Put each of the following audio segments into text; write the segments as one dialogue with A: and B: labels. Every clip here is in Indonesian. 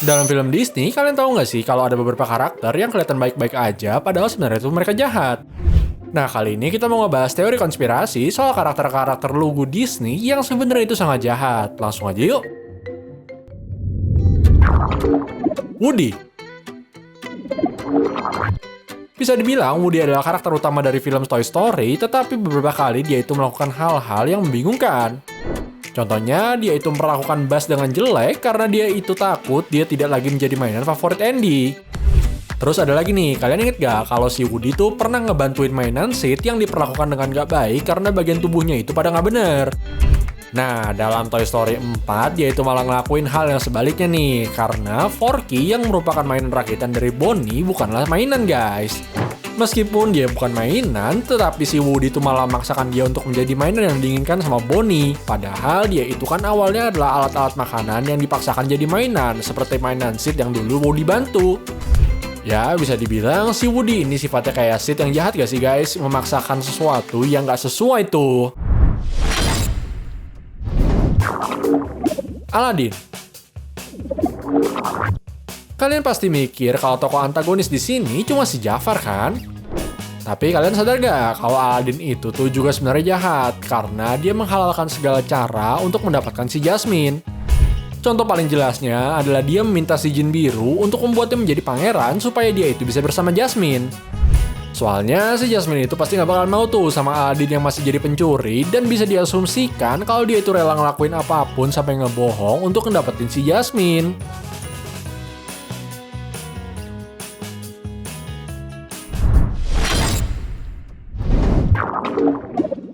A: Dalam film Disney, kalian tahu nggak sih kalau ada beberapa karakter yang kelihatan baik-baik aja, padahal sebenarnya itu mereka jahat? Nah, kali ini kita mau ngebahas teori konspirasi soal karakter-karakter lugu Disney yang sebenarnya itu sangat jahat. Langsung aja yuk. Woody. Bisa dibilang Woody adalah karakter utama dari film Toy Story, tetapi beberapa kali dia itu melakukan hal-hal yang membingungkan. Contohnya, dia itu melakukan Buzz dengan jelek karena dia itu takut dia tidak lagi menjadi mainan favorit Andy. Terus ada lagi nih, kalian inget gak kalau si Woody tuh pernah ngebantuin mainan Sid yang diperlakukan dengan gak baik karena bagian tubuhnya itu pada gak bener? Nah, dalam Toy Story 4, dia itu malah ngelakuin hal yang sebaliknya nih, karena Forky yang merupakan mainan rakitan dari Bonnie bukanlah mainan guys. Meskipun dia bukan mainan, tetapi si Woody itu malah memaksakan dia untuk menjadi mainan yang diinginkan sama Bonnie. Padahal dia itu kan awalnya adalah alat-alat makanan yang dipaksakan jadi mainan, seperti mainan Sid yang dulu Woody bantu. Ya, bisa dibilang si Woody ini sifatnya kayak Sid yang jahat gak sih guys? Memaksakan sesuatu yang gak sesuai tuh. Aladdin. Kalian pasti mikir kalau tokoh antagonis di sini cuma si Jafar kan? Tapi kalian sadar gak kalau Aladdin itu tuh juga sebenarnya jahat karena dia menghalalkan segala cara untuk mendapatkan si Jasmine. Contoh paling jelasnya adalah dia meminta si Jin Biru untuk membuatnya menjadi pangeran supaya dia itu bisa bersama Jasmine. Soalnya si Jasmine itu pasti gak bakalan mau tuh sama Aladdin yang masih jadi pencuri dan bisa diasumsikan kalau dia itu rela ngelakuin apapun sampai ngebohong untuk ngedapetin si Jasmine.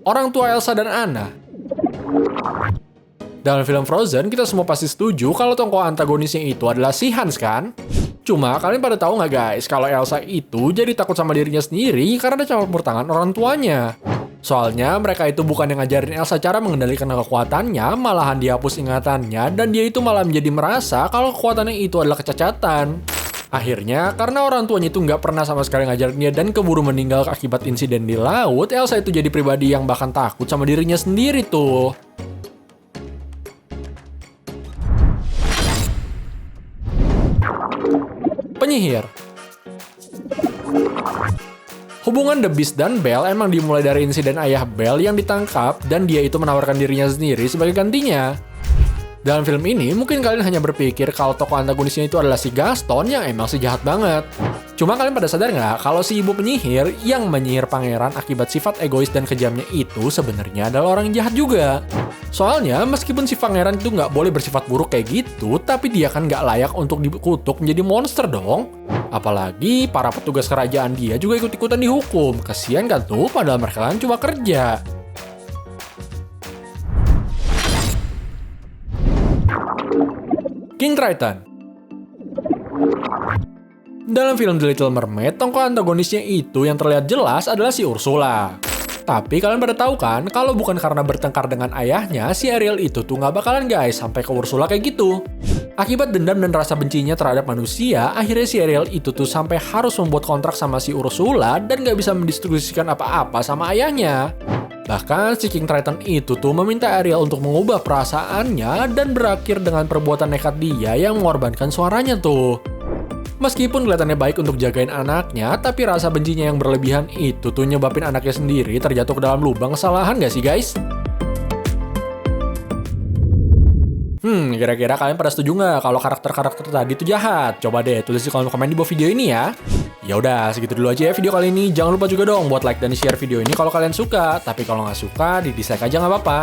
A: Orang tua Elsa dan Anna. Dalam film Frozen, kita semua pasti setuju kalau tokoh antagonisnya itu adalah si Hans kan? Cuma kalian pada tahu nggak guys, kalau Elsa itu jadi takut sama dirinya sendiri karena ada campur tangan orang tuanya. Soalnya mereka itu bukan yang ngajarin Elsa cara mengendalikan kekuatannya, malahan dihapus ingatannya dan dia itu malah menjadi merasa kalau kekuatannya itu adalah kecacatan. Akhirnya, karena orang tuanya itu nggak pernah sama sekali ngajarin dia dan keburu meninggal akibat insiden di laut, Elsa itu jadi pribadi yang bahkan takut sama dirinya sendiri tuh. Penyihir. Hubungan The Beast dan Belle emang dimulai dari insiden ayah Belle yang ditangkap dan dia itu menawarkan dirinya sendiri sebagai gantinya. Dalam film ini, mungkin kalian hanya berpikir kalau tokoh antagonisnya itu adalah si Gaston yang emang si jahat banget. Cuma kalian pada sadar nggak kalau si ibu penyihir yang menyihir pangeran akibat sifat egois dan kejamnya itu sebenarnya adalah orang yang jahat juga. Soalnya, meskipun si pangeran itu nggak boleh bersifat buruk kayak gitu, tapi dia kan nggak layak untuk dikutuk menjadi monster dong. Apalagi para petugas kerajaan dia juga ikut-ikutan dihukum. Kasian kan tuh, padahal mereka kan cuma kerja. King Triton. Dalam film The Little Mermaid, tokoh antagonisnya itu yang terlihat jelas adalah si Ursula. Tapi kalian pada tahu kan, kalau bukan karena bertengkar dengan ayahnya, si Ariel itu tuh nggak bakalan guys sampai ke Ursula kayak gitu. Akibat dendam dan rasa bencinya terhadap manusia, akhirnya si Ariel itu tuh sampai harus membuat kontrak sama si Ursula dan nggak bisa mendistribusikan apa-apa sama ayahnya. Bahkan si King Triton itu tuh meminta Ariel untuk mengubah perasaannya dan berakhir dengan perbuatan nekat dia yang mengorbankan suaranya tuh. Meskipun kelihatannya baik untuk jagain anaknya, tapi rasa bencinya yang berlebihan itu tuh nyebabin anaknya sendiri terjatuh ke dalam lubang kesalahan gak sih guys? Kira-kira kalian pada setuju nggak kalau karakter-karakter tadi itu jahat? Coba deh tulis di kolom komen di bawah video ini ya. Ya udah, segitu dulu aja ya video kali ini. Jangan lupa juga dong buat like dan share video ini kalau kalian suka. Tapi kalau nggak suka, di dislike aja nggak apa-apa.